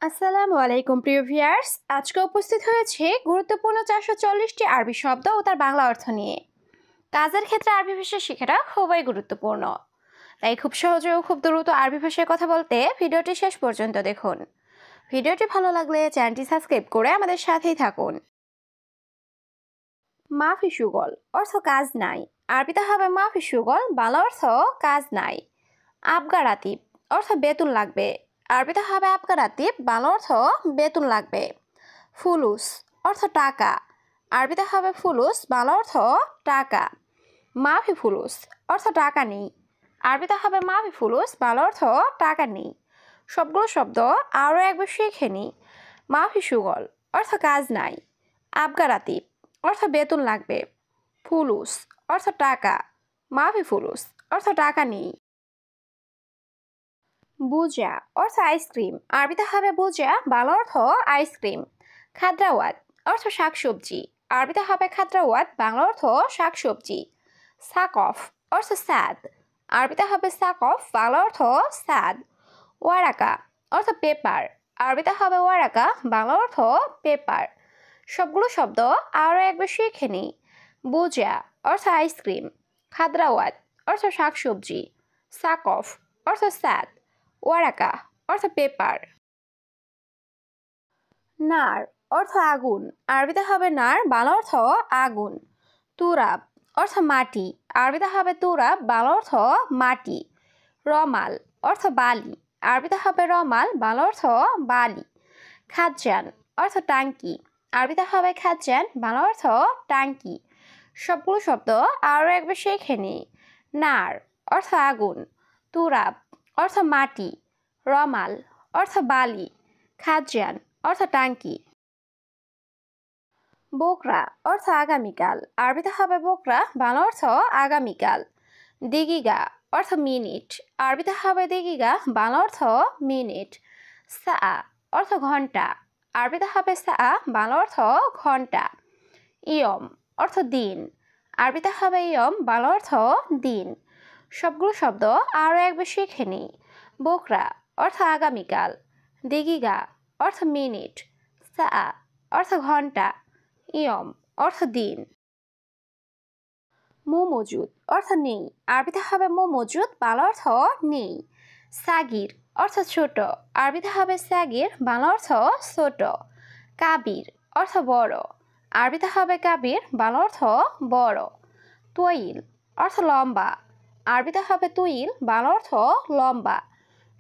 আসসালামু আলাইকুম প্রিয় ভিউয়ার্স, আজকে উপস্থিত হয়েছে গুরুত্বপূর্ণ 440টি আরবি শব্দ ও তার বাংলা অর্থ নিয়ে। কাজের ক্ষেত্রে আরবি ভাষা শেখাটা খুবই গুরুত্বপূর্ণ, তাই খুব সহজে ও খুব দ্রুত আরবি ভাষায় কথা বলতে ভিডিওটি শেষ পর্যন্ত দেখুন। ভিডিওটি ভালো লাগলে চ্যানেলটি সাবস্ক্রাইব করে আমাদের সাথেই থাকুন। মাফি সুগল অর্থ কাজ নাই, আরবিতে হবে মাফি সুগল, বাংলা অর্থ কাজ নাই। আবগা রাতিব অর্থ বেতন লাগবে, আরবিতে হবে আবগা রাতিব, বাংলা অর্থ বেতন লাগবে। ফুলুস অর্থ টাকা, আরবিতে হবে ফুলুস, বাংলা অর্থ টাকা। মাফি ফুলুস অর্থ টাকা নেই, আরবিতে হবে মাফি ফুলুস, বাংলা অর্থ টাকা নেই। সবগুলো শব্দ আরও একবার শিখে নিই। মাফি সুগল অর্থ কাজ নাই, আবগা রাতিব অর্থ বেতন লাগবে, ফুলুস অর্থ টাকা, মাফি ফুলুস অর্থ টাকা নেই। বুজা অর্থ আইসক্রিম, আরবিতে হবে বুজা, বাংলা অর্থ আইসক্রিম। খাদ্রাওয়াত অর্থ শাকসবজি, আরবিতে হবে খাদ্রাওয়াত, বাংলা অর্থ শাকসবজি। সাকফ অর্থ সাদ, আরবিতে হবে সাকফ, বাংলা অর্থ সাদ। ওয়ারাকা অর্থ পেপার, আরবিতে হবে ওয়ারাকা, বাংলা অর্থ পেপার। সবগুলো শব্দ আরও একবার শিখে নিই। বুজা অর্থ আইসক্রিম, খাদ্রাওয়াত অর্থ শাকসবজি, সাকফ অর্থ সাদ, ওয়ারাকা অর্থ পেপার। নার অর্থ আগুন, আরবিতে হবে নার, বাংলা অর্থ আগুন। তুরাব অর্থ মাটি, আরবিতে হবে তুরাব, বাংলা অর্থ মাটি। রমাল অর্থ বালি, আরবিতে হবে রমাল, বাংলা অর্থ বালি। খাজ্জান অর্থ টাঙ্কি, আরবিতে হবে খাজ্জান, বাংলা অর্থ টাঙ্কি। সবগুলো শব্দ আরও একবার শিখে নিই। নার অর্থ আগুন, তুরাব অর্থ মাটি, রমাল অর্থ বালি, খাজ্জান অর্থ টাঙ্কি। বোকরা অর্থ আগামীকাল, আরবিতে হবে বোকরা, বাংলা অর্থ আগামীকাল। দিগিগা অর্থ মিনিট, আরবিতে হবে দিগিগা, বাংলা অর্থ মিনিট। সা অর্থ ঘন্টা, আরবিতে হবে সা, বাংলা অর্থ ঘন্টা। ইয়ম অর্থ দিন, আরবিতে হবে ইয়ম, বাংলা অর্থ দিন। সবগুলো শব্দ আরও একবার শিখে নিই। বোকরা অর্থ আগামীকাল, দিগিগা অর্থ মিনিট, সা অর্থ ঘন্টা, ইয়ম অর্থ দিন। মু মজুদ অর্থ নেই, আরবিতে হবে মু মজুদ, বাংলা অর্থ নেই। সাগির অর্থ ছোট, আরবিতে হবে সাগির, বাংলা অর্থ ছোট। কাবির অর্থ বড়, আরবিতে হবে কাবির, বাংলা অর্থ বড়। তুইল অর্থ লম্বা, আরবিতে হবে তুইল, বাংলা অর্থ লম্বা।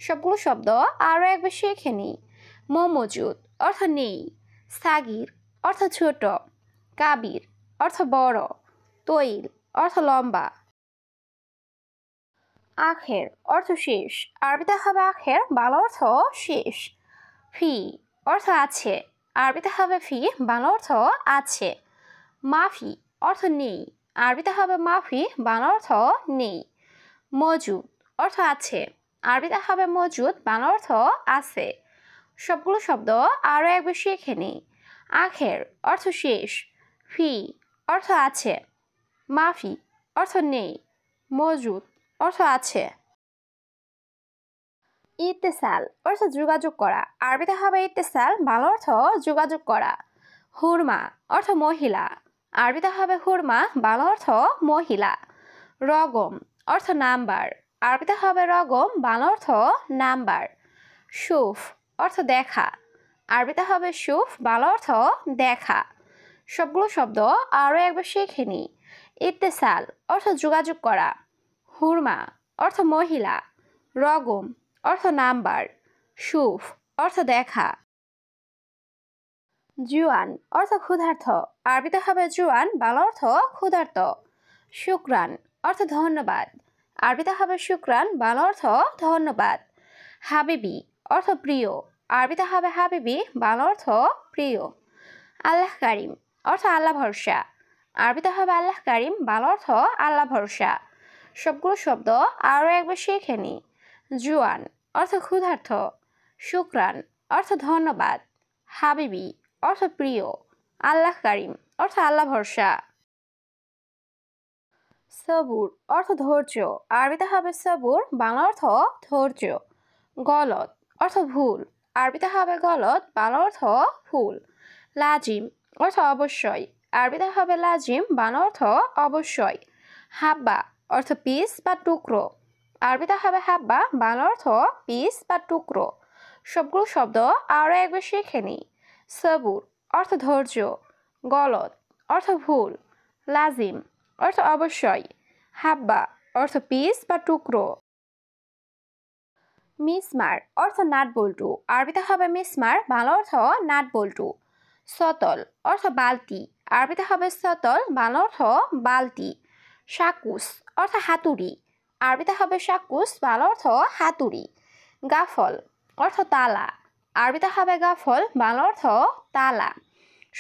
সবগুলো শব্দ আরও একবার শিখে নিই। মু মজুদ অর্থ নেই, সাগির অর্থ ছোট, কাবির অর্থ বড়, তৈল অর্থ লম্বা। আখের অর্থ শেষ, আরবিতে হবে আখের, বাংলা অর্থ শেষ। ফি অর্থ আছে, আরবিতে হবে ফি, বাংলা অর্থ আছে। মাফি অর্থ নেই, আরবিতে হবে মাফি, বাংলা অর্থ নেই। মজুদ অর্থ আছে, আরবিতে হবে মজুদ, বাংলা অর্থ আছে। সবগুলো শব্দ আরও একবার শিখে নিই। আখের অর্থ শেষ, ফি অর্থ আছে, মাফি অর্থ নেই, মজুদ অর্থ আছে। ইত্তেসাল অর্থ যোগাযোগ করা, আরবিতে হবে ইত্তেসাল, বাংলা অর্থ যোগাযোগ করা। হুরমা অর্থ মহিলা, আরবিতে হবে হুরমা, বাংলা অর্থ মহিলা। রগম অর্থ নাম্বার, আরবিতে হবে রগম, বাংলা অর্থ নাম্বার। সুফ অর্থ দেখা, আরবিতে হবে সুফ, বাংলা অর্থ দেখা। সবগুলো শব্দ আরও একবার শিখে নিই। ইত্তেসাল অর্থ যোগাযোগ করা, হুরমা অর্থ মহিলা, রগম অর্থ নাম্বার, সুফ অর্থ দেখা। জুয়ান অর্থ ক্ষুধার্ত, আরবিতে হবে জুয়ান, বাংলা অর্থ ক্ষুধার্ত। শুক্রান অর্থ ধন্যবাদ, আরবিতে হবে শুক্রান, বাংলা অর্থ ধন্যবাদ। হাবিবি অর্থ প্রিয়, আরবিতে হবে হাবিবি, বাংলা অর্থ প্রিয়। আল্লাহ কারিম অর্থ আল্লাহ ভরসা, আরবিতে হবে আল্লাহ কারিম, বাংলা অর্থ আল্লাহ ভরসা। সবগুলো শব্দ আরও একবার শিখে নিই। জুয়ান অর্থ ক্ষুধার্ত, শুক্রান অর্থ ধন্যবাদ, হাবিবি অর্থ প্রিয়, আল্লাহ কারিম অর্থ আল্লাহ ভরসা। সবুর অর্থ ধৈর্য, আরবিতে হবে সবুর, বাংলা অর্থ ধৈর্য। গলত অর্থ ভুল, আরবিতে হবে গলদ, বাংলা অর্থ ফুল। লাজিম অর্থ অবশ্যই, আরবিতে হবে লাজিম, বাংলা অর্থ অবশ্যই। হাব্বা অর্থ পিস বা টুকরো, আরবিতে হবে হাব্বা, বাংলা অর্থ পিস বা টুকরো। সবগুলো শব্দ আরও একবার শিখে নিই। সবুর অর্থ ধৈর্য, গলদ অর্থ ভুল, লাজিম অর্থ অবশ্যই, হাব্বা অর্থ পিস বা টুকরো। মিসমার অর্থ নাট বল্টু, আরবিতে হবে মিসমার, বাংলা অর্থ নাট বল্টু। সতল অর্থ বালতি, আরবিতে হবে সতল, বাংলা অর্থ বালতি। শাকুস অর্থ হাতুড়ি, আরবিতে হবে শাকুস, বাংলা অর্থ হাতুড়ি। গাফল অর্থ তালা, আরবিতে হবে গাফল, বাংলা অর্থ তালা।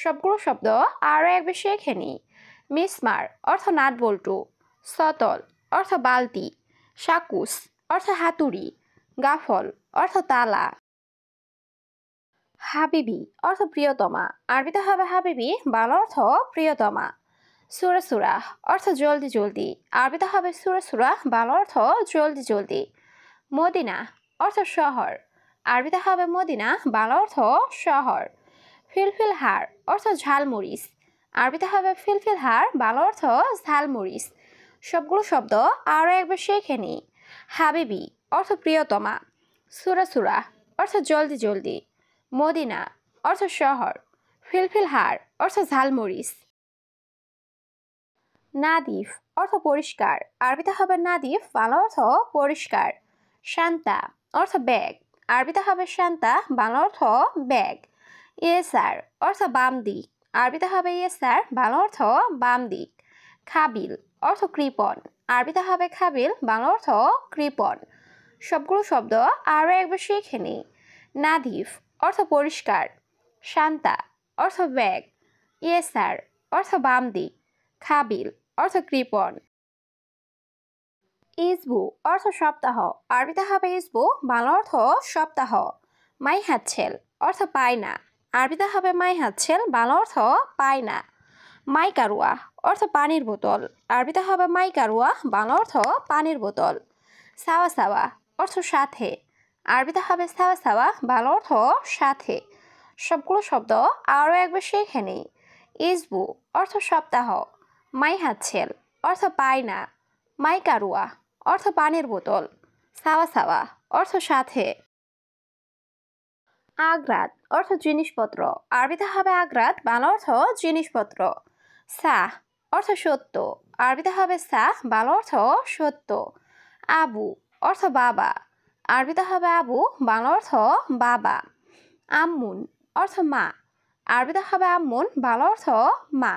সবগুলো শব্দ আরও একবার শিখে নিই। মিসমার অর্থ নাট বল্টু, সতল অর্থ বালতি, শাকুস অর্থ হাতুড়ি, গাফল অর্থ তালা। হাবিবি অর্থ প্রিয়তমা, আরবিতে হবে হাবিবি, বাংলা অর্থ প্রিয়তমা। সুরা সুরা অর্থ জলদি জলদি, আরবিতে হবে সুরা সুরা, বাংলা অর্থ জলদি জলদি। মদিনা অর্থ শহর, আরবিতে হবে মদিনা, বাংলা অর্থ শহর। ফিলফিল হার অর্থ ঝালমরিচ, আরবিতে হবে ফিলফিল হার, বাংলা অর্থ ঝালমরিচ। সবগুলো শব্দ আরও একবার শিখে নিই। হাবিবি অর্থ প্রিয়তমা, সুরা সুরা অর্থ জলদি জলদি, মদিনা অর্থ শহর, ফিলফিল হার অর্থ ঝালমরিচ। নাদিফ অর্থ পরিষ্কার, আরবিতে হবে নাদিফ, বাংলা অর্থ পরিষ্কার। শান্তা অর্থ ব্যাগ, আরবিতে হবে শান্তা, বাংলা অর্থ ব্যাগ। ইয়েসার অর্থ বাম দিক, আরবিতে হবে ইয়েসার, বাংলা অর্থ বাম দিক। খাবিল অর্থ কৃপণ, আরবিতে হবে খাবিল, বাংলা অর্থ কৃপণ। সবগুলো শব্দ আরও একবার শিখে নিই। নাদিফ অর্থ পরিষ্কার, শান্তা অর্থ ব্যাগ, ইয়েসার অর্থ বাম দিক, খাবিল অর্থ কৃপণ। ইসবু অর্থ সপ্তাহ, আরবিতে হবে ইসবু, বাংলা অর্থ সপ্তাহ। মাই হাতছেল অর্থ পায়না, আরবিতে হবে মাই হাতছেল, বাংলা অর্থ পায়না। মাই কারুয়া অর্থ পানির বোতল, আরবিতে হবে মাই কারুয়া, বাংলা অর্থ পানির বোতল। সাওয়া সাওয়া অর্থ সাথে, আরবিতে হবে সাওয়া সাওয়া, বাংলা অর্থ সাথে। সবগুলো শব্দ আরও একবার শিখে নিই। ইসবু অর্থ সপ্তাহ, মাই হাতছেল অর্থ পায়না, মাই কারুয়া অর্থ পানির বোতল, সাওয়া সাওয়া অর্থ সাথে। আগ্রাত অর্থ জিনিসপত্র, আরবিতে হবে আগ্রাত, বাংলা অর্থ জিনিসপত্র। সাহ অর্থ সত্য, আরবিতে হবে সাহ, বাংলা অর্থ সত্য। আবু অর্থ বাবা, আরবিতে হবে আবু, বাংলা অর্থ বাবা। আম্মুন অর্থ মা, আরবিতে হবে আম্মুন, বাংলা অর্থ মা।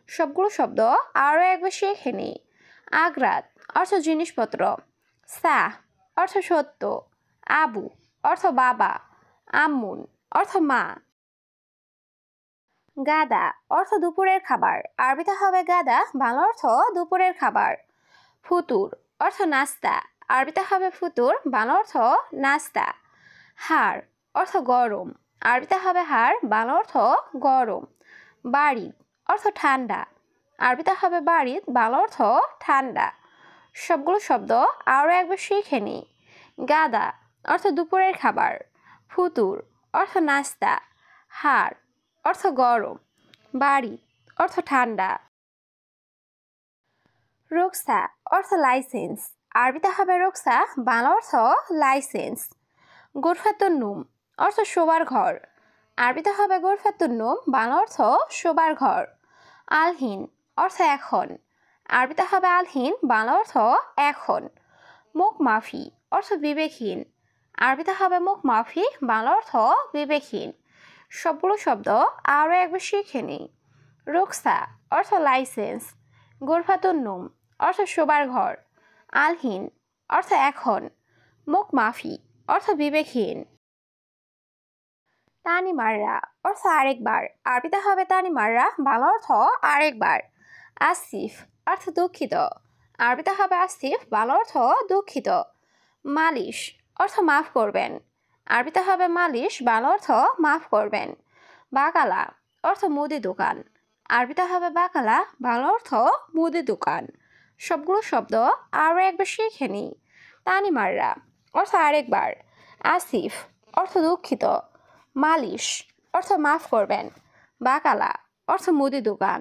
সবগুলো শব্দ আরও একবার শিখে নিই। আগ্রাত অর্থ জিনিসপত্র, সাহ অর্থ সত্য, আবু অর্থ বাবা, আম্মুন অর্থ মা। গাদা অর্থ দুপুরের খাবার, আরবিতে হবে গাদা, বাংলা অর্থ দুপুরের খাবার। ফুতুর অর্থ নাস্তা, আরবিতে হবে ফুতুর, বাংলা অর্থ নাস্তা। হাড় অর্থ গরম, আরবিতে হবে হাড়, বাংলা অর্থ গরম। বাড়ি অর্থ ঠান্ডা, আরবিতে হবে বাড়িত, বাংলা অর্থ ঠান্ডা। সবগুলো শব্দ আরও একবার শিখে নিই। গাদা অর্থ দুপুরের খাবার, ফুতুর অর্থ নাস্তা, হাড় অর্থ গরম, বাড়ি অর্থ ঠান্ডা। রুকসা অর্থ লাইসেন্স, আরবিতে হবে রুকসা, বাংলা অর্থ লাইসেন্স। গোরফাতুন্নুম অর্থ শোবার ঘর, আরবিতে হবে গোরফাতুন্নুম, বাংলা অর্থ শোবার ঘর। আলহিন অর্থ এখন, আরবিতে হবে আলহিন, বাংলা অর্থ এখন। মুখ মাফি অর্থ বিবেকহীন, আরবিতে হবে মুখ মাফি, বাংলা অর্থ বিবেকহীন। সবগুলো শব্দ আরও একবার শিখে নিই। রুকসা অর্থ লাইসেন্স, গোরফাতুন্নুম অর্থ শোবার ঘর, আলহিন অর্থ এখন, মুখ মাফি অর্থ বিবেকহীন। তানি মাররা অর্থ আরেকবার, আরবিতে হবে তানি মাররা, বাংলা অর্থ আরেকবার। আসিফ অর্থ দুঃখিত, আরবিতে হবে আসিফ, বাংলা অর্থ দুঃখিত। মালিশ অর্থ মাফ করবেন, আরবিতে হবে মালিশ, বাংলা অর্থ মাফ করবেন। বাকালা অর্থ মুদি দোকান, আরবিতে হবে বাকালা, বাংলা অর্থ মুদি দোকান। সবগুলো শব্দ আরও একবার শিখে নিই। তানি মাররা অর্থ আরেকবার, আসিফ অর্থ দুঃখিত। মালিশ অর্থ মাফ করবেন। বাকালা অর্থ মুদি দোকান।